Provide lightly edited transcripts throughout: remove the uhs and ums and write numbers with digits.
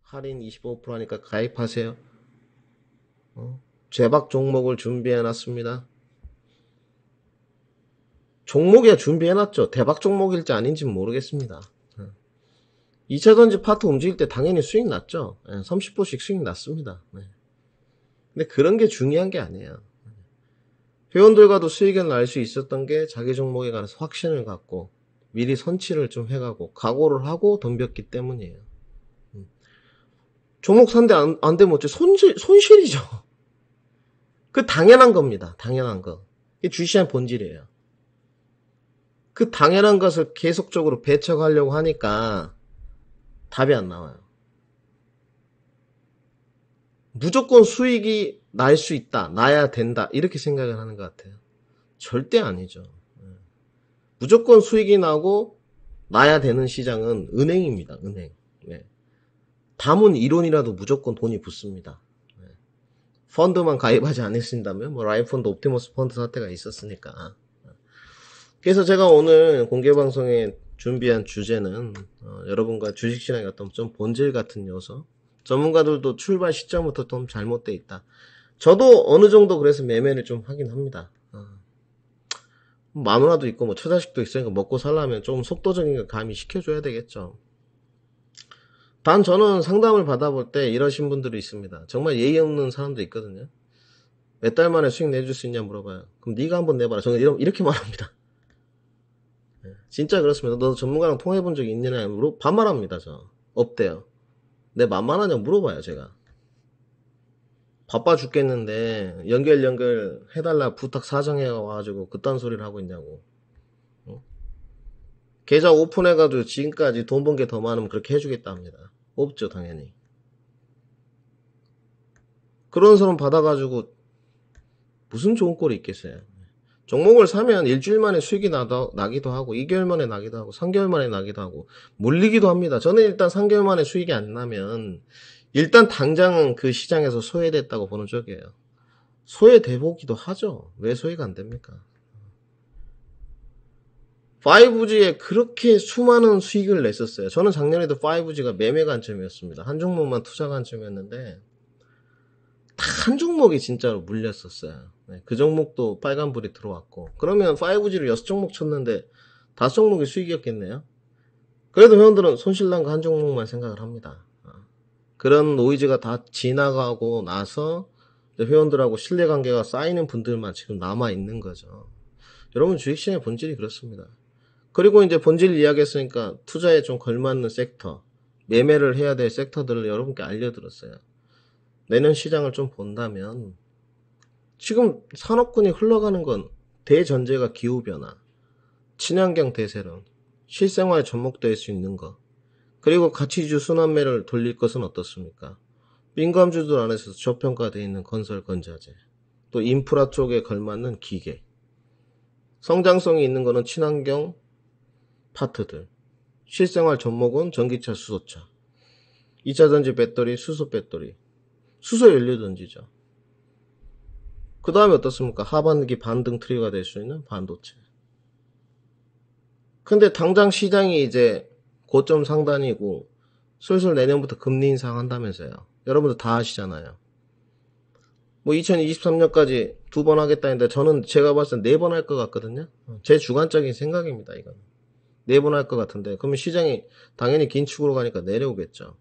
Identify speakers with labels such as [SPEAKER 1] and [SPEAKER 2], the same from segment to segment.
[SPEAKER 1] 할인 25% 하니까 가입하세요. 죄박 종목을 준비해놨습니다. 종목이야 준비해놨죠. 대박 종목일지 아닌지 모르겠습니다. 2차전지 파트 움직일 때 당연히 수익 났죠. 30%씩 수익 났습니다. 근데 그런 게 중요한 게 아니에요. 회원들과도 수익을 날 수 있었던 게 자기 종목에 관해서 확신을 갖고 미리 선취를 좀 해가고 각오를 하고 덤볐기 때문이에요. 종목 산데 안 되면 어째 손실이죠. 그 당연한 겁니다. 당연한 거. 이게 주식시장 본질이에요. 그 당연한 것을 계속적으로 배척하려고 하니까 답이 안 나와요. 무조건 수익이 날 수 있다, 나야 된다 이렇게 생각을 하는 것 같아요. 절대 아니죠. 무조건 수익이 나고 나야 되는 시장은 은행입니다. 은행. 담은 이론이라도 무조건 돈이 붙습니다. 펀드만 가입하지 않으신다면 뭐 라이프펀드, 옵티머스 펀드 사태가 있었으니까. 그래서 제가 오늘 공개방송에 준비한 주제는 여러분과 주식시장의 어떤 좀 본질 같은 요소, 전문가들도 출발 시점부터 좀 잘못되어 있다. 저도 어느 정도 그래서 매매를 좀 하긴 합니다. 마누라도 있고 뭐 처자식도 있으니까 먹고 살려면 좀 속도적인 걸 가미 시켜줘야 되겠죠. 단 저는 상담을 받아볼 때 이러신 분들이 있습니다. 정말 예의 없는 사람도 있거든요. 몇 달 만에 수익 내줄 수 있냐 물어봐요. 그럼 네가 한번 내봐라. 저는 이렇게 말합니다. 진짜 그렇습니다. 너 전문가랑 통화해본 적이 있느냐 반말합니다. 저 없대요. 내 만만하냐 물어봐요. 제가 바빠 죽겠는데 연결 해달라 부탁 사정해와가지고 그딴 소리를 하고 있냐고. 계좌 오픈해가지고 지금까지 돈 번 게 더 많으면 그렇게 해주겠다 합니다. 없죠 당연히. 그런 사람 받아가지고 무슨 좋은 꼴이 있겠어요. 종목을 사면 일주일 만에 수익이 나기도 하고 2개월 만에 나기도 하고 3개월 만에 나기도 하고 물리기도 합니다. 저는 일단 3개월 만에 수익이 안 나면 일단 당장은 그 시장에서 소외됐다고 보는 쪽이에요. 소외돼보기도 하죠. 왜 소외가 안 됩니까? 5G에 그렇게 수많은 수익을 냈었어요. 저는 작년에도 5G가 매매 관점이었습니다. 한 종목만 투자 관점이었는데 한 종목이 진짜로 물렸었어요. 그 종목도 빨간불이 들어왔고 그러면 5G를 6종목 쳤는데 5종목이 수익이었겠네요. 그래도 회원들은 손실난 거 한 종목만 생각을 합니다. 그런 노이즈가 다 지나가고 나서 회원들하고 신뢰관계가 쌓이는 분들만 지금 남아있는 거죠. 여러분 주식시장의 본질이 그렇습니다. 그리고 이제 본질 이야기했으니까 투자에 좀 걸맞는 섹터, 매매를 해야 될 섹터들을 여러분께 알려드렸어요. 내년 시장을 좀 본다면 지금 산업군이 흘러가는 건 대전제가 기후변화, 친환경 대세론, 실생활에 접목될 수 있는 것, 그리고 가치주 순환매를 돌릴 것은 어떻습니까? 민감주들 안에서 저평가되어 있는 건설 건자재, 또 인프라 쪽에 걸맞는 기계, 성장성이 있는 거는 친환경 파트들, 실생활 접목은 전기차, 수소차, 2차전지 배터리, 수소 배터리, 수소 연료 던지죠. 그 다음에 어떻습니까? 하반기 반등 트리거가 될 수 있는 반도체. 근데 당장 시장이 이제 고점 상단이고 슬슬 내년부터 금리 인상한다면서요. 여러분들 다 아시잖아요. 뭐 2023년까지 2번 하겠다는데 저는 제가 봤을 때 4번 할 것 같거든요. 제 주관적인 생각입니다. 이건 4번 할 것 같은데 그러면 시장이 당연히 긴축으로 가니까 내려오겠죠.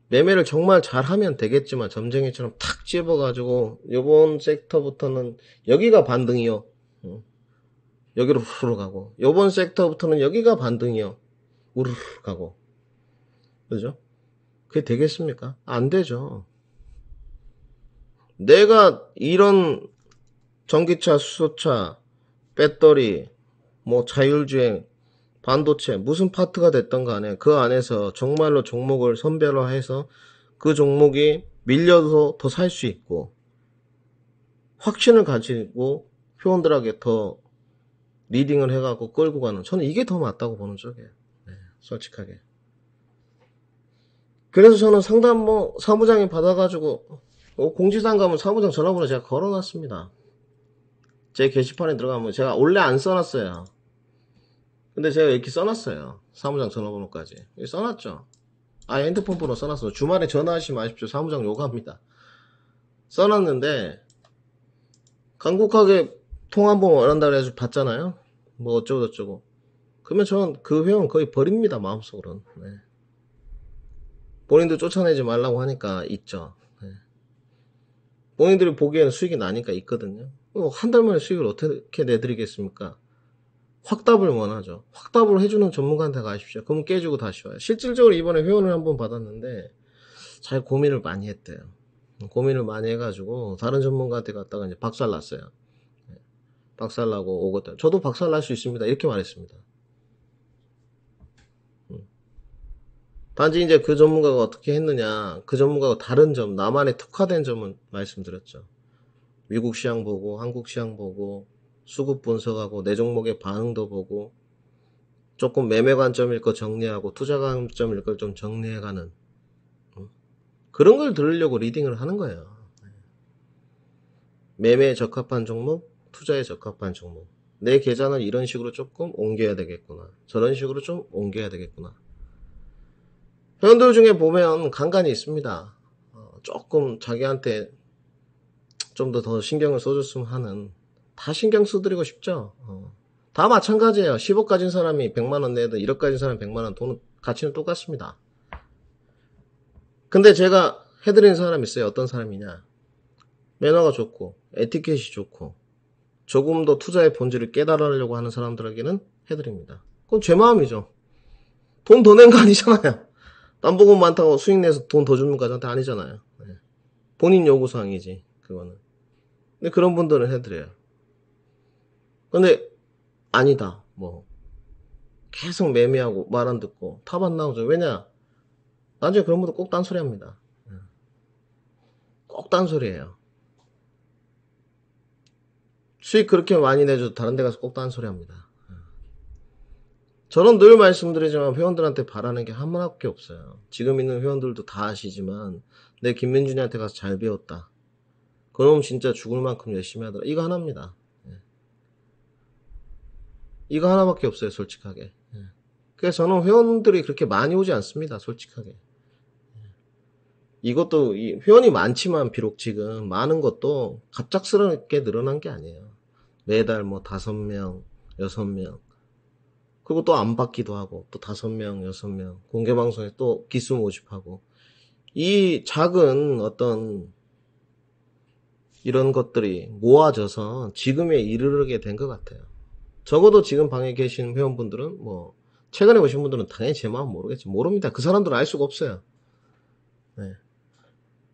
[SPEAKER 1] 매매를 정말 잘하면 되겠지만 점쟁이처럼 탁 집어가지고 요번 섹터부터는 여기가 반등이요. 여기로 후루룩 가고 요번 섹터부터는 여기가 반등이요. 우르르 가고. 그죠? 그게 되겠습니까? 안 되죠. 내가 이런 전기차, 수소차, 배터리, 뭐 자율주행, 반도체 무슨 파트가 됐던 간에 그 안에서 정말로 종목을 선별화해서 그 종목이 밀려서 더 살 수 있고 확신을 가지고 회원들에게 더 리딩을 해가고 끌고 가는 저는 이게 더 맞다고 보는 쪽이에요. 솔직하게. 그래서 저는 상담 뭐 사무장이 받아가지고 공지사항 가면 사무장 전화번호 제가 걸어놨습니다. 제 게시판에 들어가면 제가 원래 안 써놨어요. 근데 제가 이렇게 써놨어요. 사무장 전화번호까지. 써놨죠. 아예 핸드폰 번호 써놨어. 주말에 전화하시 마십시오. 사무장 요구합니다. 써놨는데 간곡하게 통화 한번 원한다 그래가지고 받잖아요. 뭐 어쩌고 저쩌고. 그러면 저는 그 회원 거의 버립니다. 마음속으로는. 네. 본인도 쫓아내지 말라고 하니까 있죠. 네. 본인들이 보기에는 수익이 나니까 있거든요. 한 달 만에 수익을 어떻게 내드리겠습니까? 확답을 원하죠. 확답을 해주는 전문가한테 가십시오. 그러면 깨지고 다시 와요. 실질적으로 이번에 회원을 한번 받았는데 잘 고민을 많이 했대요. 고민을 많이 해가지고 다른 전문가한테 갔다가 이제 박살났어요. 박살나고 오거든. 저도 박살날 수 있습니다. 이렇게 말했습니다. 단지 이제 그 전문가가 어떻게 했느냐, 그 전문가가 다른 점, 나만의 특화된 점은 말씀드렸죠. 미국 시장 보고, 한국 시장 보고, 수급 분석하고, 내 종목의 반응도 보고, 조금 매매 관점일 거 정리하고, 투자 관점일 걸 좀 정리해가는, 그런 걸 들으려고 리딩을 하는 거예요. 매매에 적합한 종목, 투자에 적합한 종목. 내 계좌는 이런 식으로 조금 옮겨야 되겠구나. 저런 식으로 좀 옮겨야 되겠구나. 회원들 중에 보면 간간이 있습니다. 조금 자기한테 좀 더 신경을 써줬으면 하는, 다 신경 써드리고 싶죠. 다 마찬가지예요. 10억 가진 사람이 100만원 내든 1억 가진 사람이 100만원 돈 가치는 똑같습니다. 근데 제가 해드리는 사람이 있어요. 어떤 사람이냐. 매너가 좋고 에티켓이 좋고 조금 더 투자의 본질을 깨달으려고 하는 사람들에게는 해드립니다. 그건 제 마음이죠. 돈 더 낸 거 아니잖아요. 남보금 많다고 수익 내서 돈 더 주는 거한테 아니잖아요. 네. 본인 요구사항이지 그거는. 근데 그런 분들은 해드려요. 근데 아니다 뭐 계속 매매하고 말 안 듣고 탑 안 나오죠. 왜냐 나중에 그런 분들 꼭 딴소리 합니다. 꼭 딴소리예요. 수익 그렇게 많이 내줘도 다른 데 가서 꼭 딴소리 합니다. 저는 늘 말씀드리지만 회원들한테 바라는 게 하나밖에 없어요. 지금 있는 회원들도 다 아시지만 내 김민준이한테 가서 잘 배웠다. 그놈 진짜 죽을 만큼 열심히 하더라. 이거 하나입니다. 이거 하나밖에 없어요. 솔직하게. 그래서 저는 회원들이 그렇게 많이 오지 않습니다. 솔직하게. 이것도 회원이 많지만 비록 지금 많은 것도 갑작스럽게 늘어난 게 아니에요. 매달 뭐 5명, 6명 그리고 또 안 받기도 하고 또 5명, 6명 공개방송에 또 기수 모집하고 이 작은 어떤 이런 것들이 모아져서 지금에 이르게 된 것 같아요. 적어도 지금 방에 계신 회원분들은 뭐 최근에 오신 분들은 당연히 제 마음 모르겠지. 모릅니다. 그 사람들은 알 수가 없어요. 네.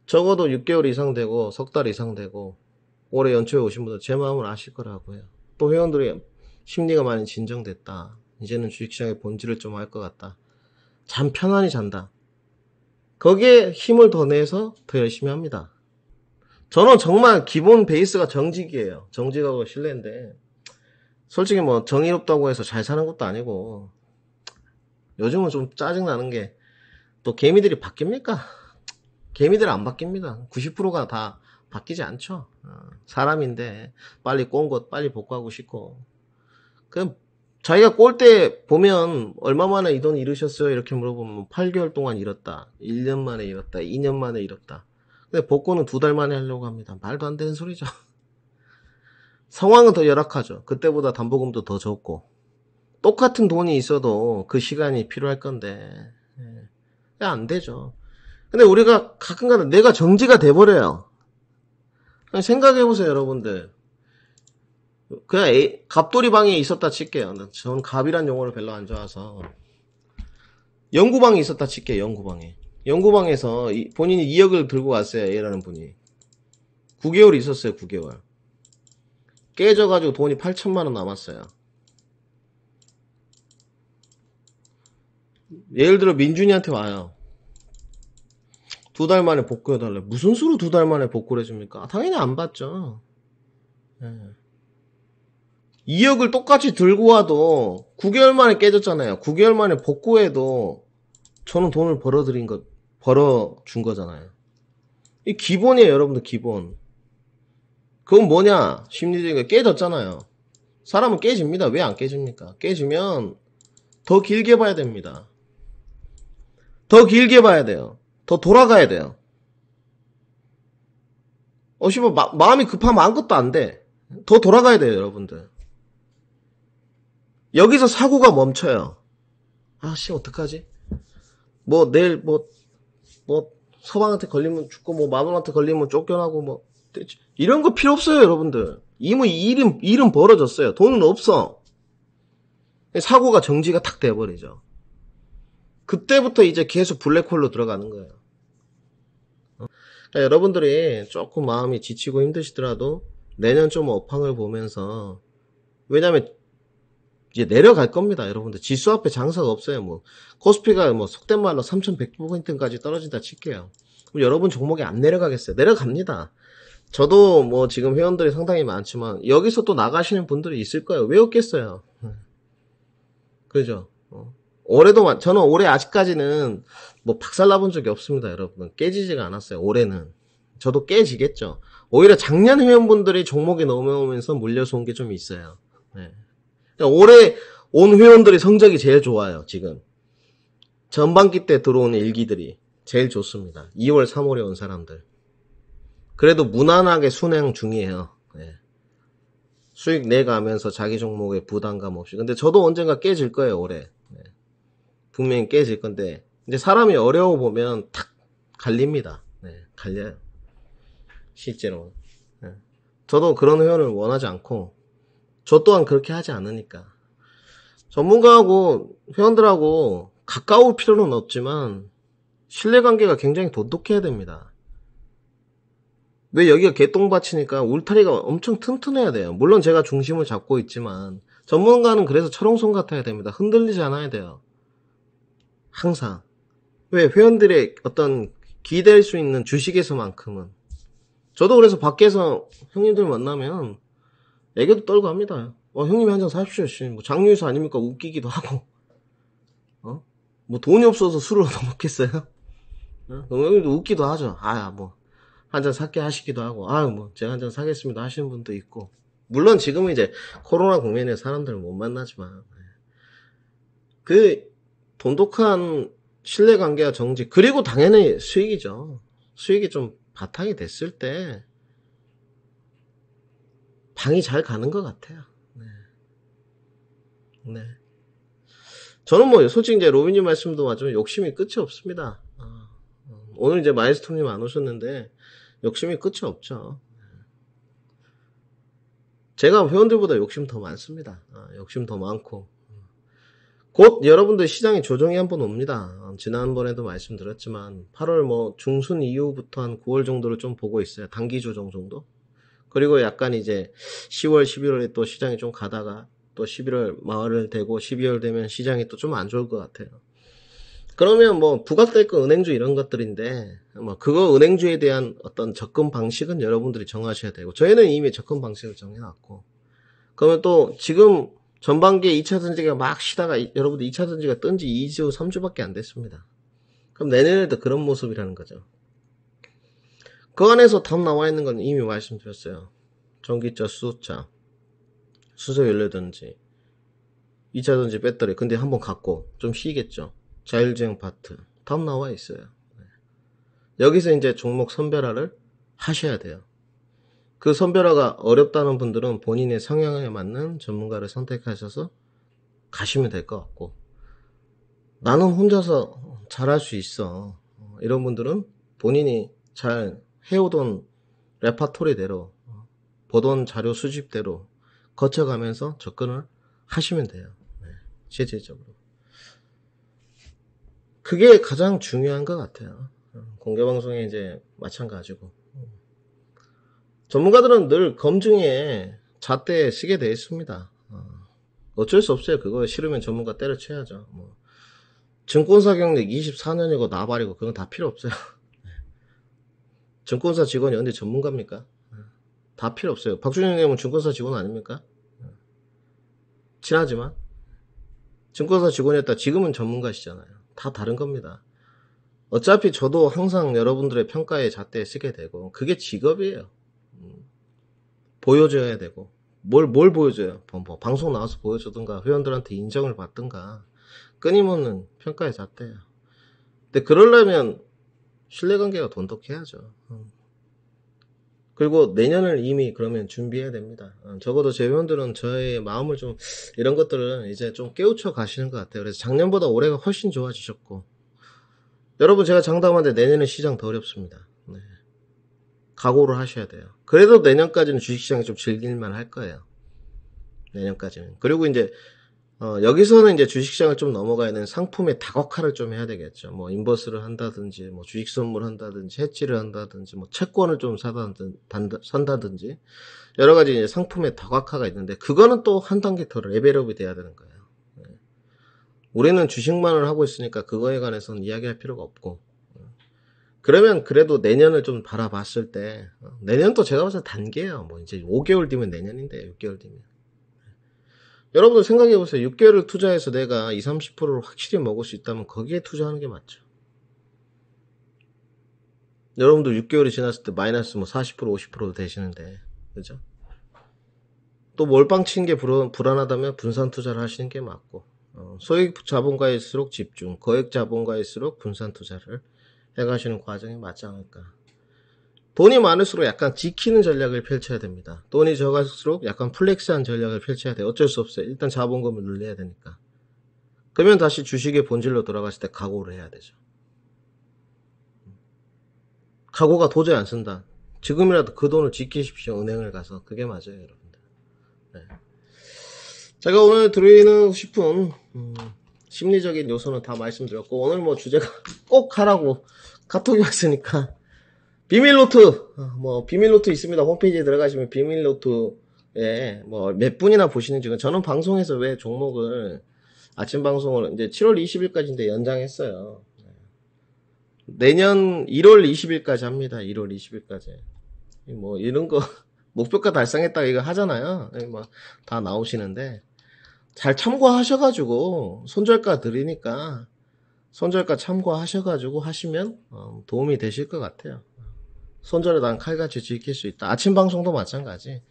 [SPEAKER 1] 적어도 6개월 이상 되고 석 달 이상 되고 올해 연초에 오신 분들 제 마음을 아실 거라고 해요. 또 회원들이 심리가 많이 진정됐다. 이제는 주식시장의 본질을 좀 알 것 같다. 잠 편안히 잔다. 거기에 힘을 더 내서 더 열심히 합니다. 저는 정말 기본 베이스가 정직이에요. 정직하고 신뢰인데 솔직히 뭐 정의롭다고 해서 잘 사는 것도 아니고 요즘은 좀 짜증나는 게 또 개미들이 바뀝니까? 개미들은 안 바뀝니다. 90%가 다 바뀌지 않죠. 사람인데 빨리 꼰 것 빨리 복구하고 싶고 그럼 자기가 꼴 때 보면 얼마 만에 이 돈 잃으셨어요? 이렇게 물어보면 8개월 동안 잃었다. 1년 만에 잃었다. 2년 만에 잃었다. 근데 복구는 2달 만에 하려고 합니다. 말도 안 되는 소리죠. 상황은 더 열악하죠. 그때보다 담보금도 더 적고 똑같은 돈이 있어도 그 시간이 필요할 건데 안 되죠. 근데 우리가 가끔가다 내가 정지가 돼버려요. 생각해보세요 여러분들. 그냥 갑돌이 방에 있었다 칠게요. 전 갑이란 용어를 별로 안 좋아해서 연구방에 있었다 칠게요. 연구방에서 본인이 2억을 들고 왔어요. A라는 분이 9개월 있었어요. 9개월 깨져가지고 돈이 8천만원 남았어요. 예를 들어 민준이한테 와요. 2달 만에 복구해달래. 무슨 수로 2달 만에 복구를 해줍니까? 당연히 안 받죠. 2억을 똑같이 들고 와도 9개월 만에 깨졌잖아요. 9개월 만에 복구해도 저는 돈을 벌어준 거잖아요. 이 기본이에요, 여러분들, 기본. 그건 뭐냐? 심리적인 깨졌잖아요. 사람은 깨집니다. 왜 안 깨집니까? 깨지면 더 길게 봐야 됩니다. 더 길게 봐야 돼요. 더 돌아가야 돼요. 씨발, 마음이 급하면 아무것도 안 돼. 더 돌아가야 돼요, 여러분들. 여기서 사고가 멈춰요. 어떡하지? 내일, 서방한테 걸리면 죽고, 마누라한테 걸리면 쫓겨나고, 이런 거 필요 없어요, 여러분들. 이미 일은 벌어졌어요. 돈은 없어. 사고가 정지가 탁 돼버리죠. 그때부터 이제 계속 블랙홀로 들어가는 거예요. 그러니까 여러분들이 조금 마음이 지치고 힘드시더라도 내년 좀 업황을 보면서, 왜냐면 이제 내려갈 겁니다, 여러분들. 지수 앞에 장사가 없어요. 코스피가 속된 말로 3,100포인트까지 떨어진다 칠게요. 그럼 여러분 종목이 안 내려가겠어요? 내려갑니다. 저도 지금 회원들이 상당히 많지만 여기서 또 나가시는 분들이 있을 거예요. 왜 없겠어요? 그죠? 저는 올해 아직까지는 박살나본 적이 없습니다, 여러분. 깨지지가 않았어요, 올해는. 저도 깨지겠죠. 오히려 작년 회원분들이 종목에 넘어오면서 물려서 온 게 좀 있어요. 네. 올해 온 회원들이 성적이 제일 좋아요, 지금. 전반기 때 들어오는 일기들이 제일 좋습니다. 2월, 3월에 온 사람들. 그래도 무난하게 순행 중이에요. 네. 수익 내가면서 자기 종목에 부담감 없이. 근데 저도 언젠가 깨질 거예요, 올해. 네. 분명히 깨질 건데, 이제 사람이 어려워 보면 탁 갈립니다. 네, 갈려요. 실제로. 네. 저도 그런 회원을 원하지 않고, 저 또한 그렇게 하지 않으니까. 전문가하고 회원들하고 가까울 필요는 없지만, 신뢰관계가 굉장히 돈독해야 됩니다. 왜 여기가 개똥밭이니까 울타리가 엄청 튼튼해야 돼요. 물론 제가 중심을 잡고 있지만 전문가는 그래서 철옹성 같아야 됩니다. 흔들리지 않아야 돼요. 항상. 왜 회원들의 어떤 기댈 수 있는 주식에서만큼은. 저도 그래서 밖에서 형님들 만나면 애교도 떨고 합니다. 형님이 한 잔 사십시오. 장유유서 아닙니까? 웃기기도 하고. 돈이 없어서 술을 얻어먹겠어요? 형님도 웃기도 하죠. 한 잔 사게 하시기도 하고, 제가 한 잔 사겠습니다 하시는 분도 있고. 물론 지금은 이제 코로나 국면에 사람들을 못 만나지만, 그 돈독한 신뢰관계와 정지, 그리고 당연히 수익이죠. 수익이 좀 바탕이 됐을 때, 방이 잘 가는 것 같아요. 네. 저는 솔직히 이제 로빈님 말씀도 맞지만 욕심이 끝이 없습니다. 오늘 이제 마이스톤님 안 오셨는데, 욕심이 끝이 없죠. 제가 회원들보다 욕심 더 많습니다. 욕심 더 많고. 곧 여러분들 시장에 조정이 한번 옵니다. 지난번에도 말씀드렸지만 8월 중순 이후부터 한 9월 정도를 좀 보고 있어요. 단기 조정 정도. 그리고 약간 이제 10월, 11월에 또 시장이 좀 가다가 또 11월 마을을 되고 12월 되면 시장이 또 좀 안 좋을 것 같아요. 그러면 부각될 거 은행주 이런 것들인데, 그거 은행주에 대한 어떤 접근 방식은 여러분들이 정하셔야 되고, 저희는 이미 접근 방식을 정해놨고, 그러면 또 지금 전반기에 2차 전지가 막 쉬다가 여러분들 2차 전지가 뜬 지 2주, 3주밖에 안 됐습니다. 그럼 내년에도 그런 모습이라는 거죠. 그 안에서 답 나와 있는 건 이미 말씀드렸어요. 전기차, 수소차, 수소연료전지, 2차 전지 배터리. 근데 한번 갖고 좀 쉬겠죠. 자율주행 파트 답 나와 있어요. 여기서 이제 종목 선별화를 하셔야 돼요. 그 선별화가 어렵다는 분들은 본인의 성향에 맞는 전문가를 선택하셔서 가시면 될 것 같고, 나는 혼자서 잘할 수 있어, 이런 분들은 본인이 잘 해오던 레파토리대로, 보던 자료 수집대로 거쳐가면서 접근을 하시면 돼요. 실질적으로 그게 가장 중요한 것 같아요. 공개방송에 이제 마찬가지고. 전문가들은 늘 검증에 잣대 쓰게 돼 있습니다. 어쩔 수 없어요. 그거 싫으면 전문가 때려쳐야죠. 증권사 경력 24년이고 나발이고 그건 다 필요 없어요. 증권사 직원이 언제 전문가입니까? 다 필요 없어요. 박준영 님은 증권사 직원 아닙니까? 친하지만 증권사 직원이었다 지금은 전문가시잖아요. 다 다른 겁니다. 어차피 저도 항상 여러분들의 평가에 잣대에 쓰게 되고, 그게 직업이에요. 보여줘야 되고. 뭘 보여줘요? 방송 나와서 보여주든가 회원들한테 인정을 받든가 끊임없는 평가에 잣대예요. 근데 그러려면 신뢰관계가 돈독해야죠. 그리고 내년을 이미 그러면 준비해야 됩니다. 적어도 제 회원들은 저의 마음을 좀, 이런 것들은 이제 좀 깨우쳐 가시는 것 같아요. 그래서 작년보다 올해가 훨씬 좋아지셨고, 여러분 제가 장담하는데 내년에 시장 더 어렵습니다. 네. 각오를 하셔야 돼요. 그래도 내년까지는 주식시장이 좀 즐길만 할 거예요. 내년까지는. 그리고 이제 여기서는 이제 주식시장을 좀 넘어가야 되는 상품의 다각화를 좀 해야 되겠죠. 뭐 인버스를 한다든지, 뭐 주식 선물 한다든지, 해지를 한다든지, 뭐 채권을 좀 산다든지, 여러 가지 이제 상품의 다각화가 있는데, 그거는 또 한 단계 더 레벨업이 돼야 되는 거예요. 네. 우리는 주식만을 하고 있으니까 그거에 관해서는 이야기할 필요가 없고, 그러면 그래도 내년을 좀 바라봤을 때, 내년도 제가 봤을 때 단계예요. 뭐 이제 5개월 뒤면 내년인데, 6개월 뒤면. 여러분들 생각해보세요. 6개월을 투자해서 내가 20, 30%를 확실히 먹을 수 있다면 거기에 투자하는 게 맞죠. 여러분들 6개월이 지났을 때 마이너스 뭐 40%, 50% 되시는데, 그죠? 또 몰빵 치는 게 불안하다면 분산 투자를 하시는 게 맞고, 소액 자본가일수록 집중, 거액 자본가일수록 분산 투자를 해가시는 과정이 맞지 않을까. 돈이 많을수록 약간 지키는 전략을 펼쳐야 됩니다. 돈이 적을수록 약간 플렉스한 전략을 펼쳐야 돼요. 어쩔 수 없어요. 일단 자본금을 늘려야 되니까. 그러면 다시 주식의 본질로 돌아갔을 때 각오를 해야 되죠. 각오가 도저히 안 쓴다. 지금이라도 그 돈을 지키십시오. 은행을 가서. 그게 맞아요, 여러분들. 네. 제가 오늘 드리는 싶은 심리적인 요소는 다 말씀드렸고, 오늘 뭐 주제가 꼭 하라고 카톡이 왔으니까 비밀노트, 비밀노트 있습니다. 홈페이지에 들어가시면 비밀노트에 뭐 몇 분이나 보시는지, 저는 방송에서 왜 종목을, 아침 방송을 이제 7월 20일까지인데 연장했어요. 내년 1월 20일까지 합니다. 1월 20일까지. 뭐 이런 거, 목표가 달성했다 이거 하잖아요. 뭐 다 나오시는데, 잘 참고하셔가지고, 손절가 드리니까, 손절가 참고하셔가지고 하시면 도움이 되실 것 같아요. 손절을 난 칼같이 지킬 수 있다. 아침 방송도 마찬가지.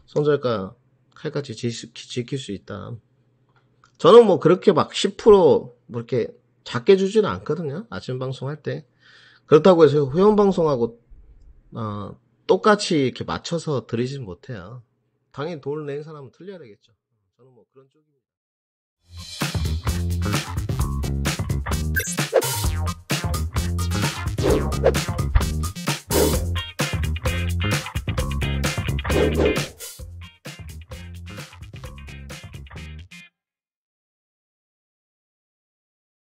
[SPEAKER 1] 손절가 칼같이 지킬 수 있다. 저는 뭐 그렇게 막 10%뭐 이렇게 작게 주지는 않거든요. 아침 방송 할 때. 그렇다고 해서 회원 방송하고 똑같이 이렇게 맞춰서 드리진 못해요. 당연히 돈을 낸 사람은 틀려야 되겠죠. 저는 뭐 그런 쪽입니다.